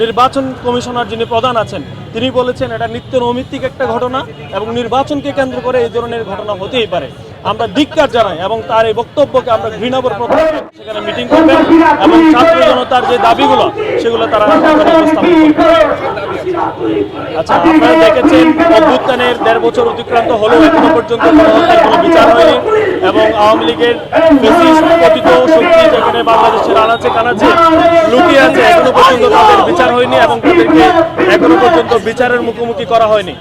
নির্বাচন কমিশনার যিনি প্রধান আছেন তিনি বলেছেন এটা নিত্য নৈমিত্তিক একটা ঘটনা এবং নির্বাচনকে কেন্দ্র করে এই ধরনের ঘটনা হতেই পারে। আমরা ধিক্কার জানাই এবং তার এই বক্তব্যকে আমরা ঘৃণাবর প্রকাশ করি। সেখানে মিটিং করবেন এবং ছাত্র জনতার যে দাবিগুলো সেগুলো তারা উপস্থাপন করবেন। আচ্ছা, আপনারা দেখেছেন অভ্যুত্থানের 1.5 বছর অতিক্রান্ত হলেও এখনো পর্যন্ত কোনো বিচার হয়নি এবং আওয়ামী লীগের ফ্যাসিস্ট পতিত শক্তি যেখানে বাংলাদেশের আনাচে কানাচে লুকিয়ে আছে এখনো পর্যন্ত তাদের বিচার হয়নি এবং তাদেরকে এখনো পর্যন্ত বিচারের মুখোমুখি করা হয়নি।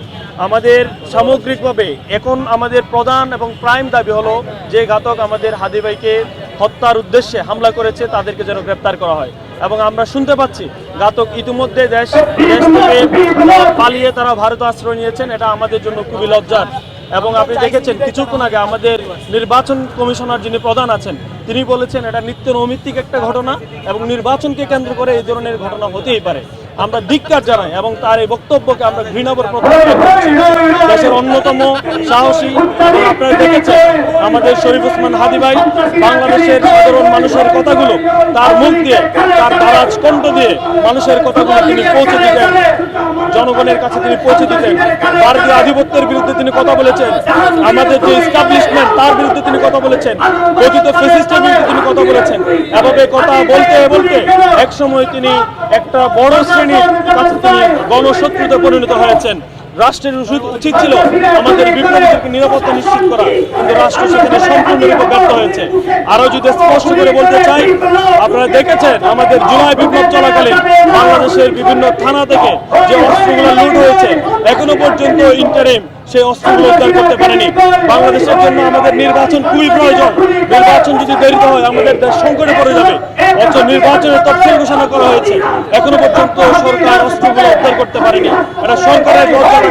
আমাদের সামগ্রিকভাবে এখন আমাদের প্রধান এবং প্রাইম দাবি হলো যে ঘাতক আমাদের হাদি ভাইকে হত্যার উদ্দেশ্যে হামলা করেছে তাদেরকে যেন গ্রেপ্তার করা হয়। এবং আমরা শুনতে পাচ্ছি ঘাতক ইতিমধ্যে দেশ থেকে পালিয়ে তারা ভারতে আশ্রয় নিয়েছেন। এটা আমাদের জন্য খুবই লজ্জার। এবং আপনি দেখেছেন কিছুক্ষণ আগে আমাদের নির্বাচন কমিশনার যিনি প্রধান আছেন তিনি বলেছেন এটা নিত্য নৈমিত্তিক একটা ঘটনা এবং নির্বাচনকে কেন্দ্র করে এই ধরনের ঘটনা হতেই পারে। আমরা ধিক্কার জানাই এবং তার এই বক্তব্যকে আমরা ঘৃণাবর প্রকাশ করছি। দেশের অন্যতম সাহসী এবং আপনারা দেখেছেন আমাদের শরীফ ওসমান হাদি ভাই বাংলাদেশের সাধারণ মানুষের কথাগুলো তার মুখ দিয়ে তার দারাজ কণ্ঠ দিয়ে মানুষের কথাগুলো তিনি পৌঁছে দিতেন, জনগণের কাছে তিনি পৌঁছে দিতেন। ভারতীয় আধিপত্যের বিরুদ্ধে তিনি কথা বলেছেন, আমাদের যে এস্টাবলিশমেন্ট তার বিরুদ্ধে তিনি কথা বলেছেন, কথিত ফ্যাসিস্টের বিরুদ্ধে তিনি কথা বলেছেন। এভাবে কথা বলতে বলতে একসময় তিনি একটা বড় শ্রেণীর কাছে তিনি গণশত্রুতে পরিণত হয়েছেন। রাষ্ট্রের উচিত ছিল আমাদের বিপ্লবীদেরকে নিরাপত্তা নিশ্চিত করা, কিন্তু রাষ্ট্র সেখানে সম্পূর্ণরূপে ব্যর্থ হয়েছে। আরো যদি স্পষ্ট করে বলতে চাই, আপনারা দেখেছেন আমাদের জুলাই বিপ্লব চলাকালীন বাংলাদেশের বিভিন্ন থানা থেকে যে অস্ত্রগুলো লুট হয়েছে এখনো পর্যন্ত ইন্টারিম সেই অস্ত্রগুলো উদ্ধার করতে পারেনি। বাংলাদেশের জন্য আমাদের নির্বাচন খুবই প্রয়োজন। নির্বাচন যদি দেরিতে হয় আমাদের দেশ সংকটে পড়ে যাবে। অথচ নির্বাচনের তফসিল ঘোষণা করা হয়েছে, এখনো পর্যন্ত সরকার অস্ত্রগুলো উদ্ধার করতে পারেনি। এটা সরকারের দরকার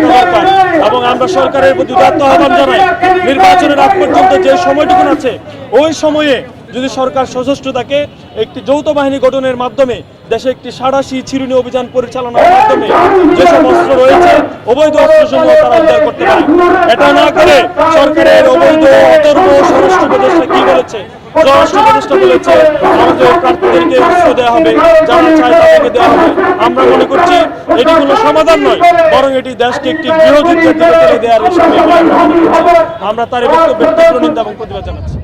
এবং আমরা সরকারের প্রতি উদাত্ত আহ্বান জানাই, নির্বাচনের আগ পর্যন্ত যে সময়টুকু আছে ওই সময়ে যদি সরকার সশস্ত্র থাকে একটি যৌথ বাহিনী গঠনের মাধ্যমে দেশে একটি সাঁড়াশি ছিরুনি অভিযান পরিচালনার মাধ্যমে যেসব অস্ত্র রয়েছে অবৈধ অস্ত্রসমূহ তারা উদ্ধার করতে পারে। এটা না করে সরকারের অবৈধ অতর্ব স্বরাষ্ট্র উপদেষ্টা কি বলেছে, স্বরাষ্ট্র উপদেষ্টা বলেছে আমাদের প্রার্থীদেরকে অস্ত্র দেওয়া হবে, যারা চায় তাদেরকে দেওয়া হবে। আমরা মনে করছি এটি কোনো সমাধান নয়, বরং এটি দেশকে একটি গৃহযুদ্ধের দিকে ঠেলে দেওয়ার হিসাবে আমরা তার বক্তব্যের তীব্র নিন্দা এবং প্রতিবাদ জানাচ্ছি।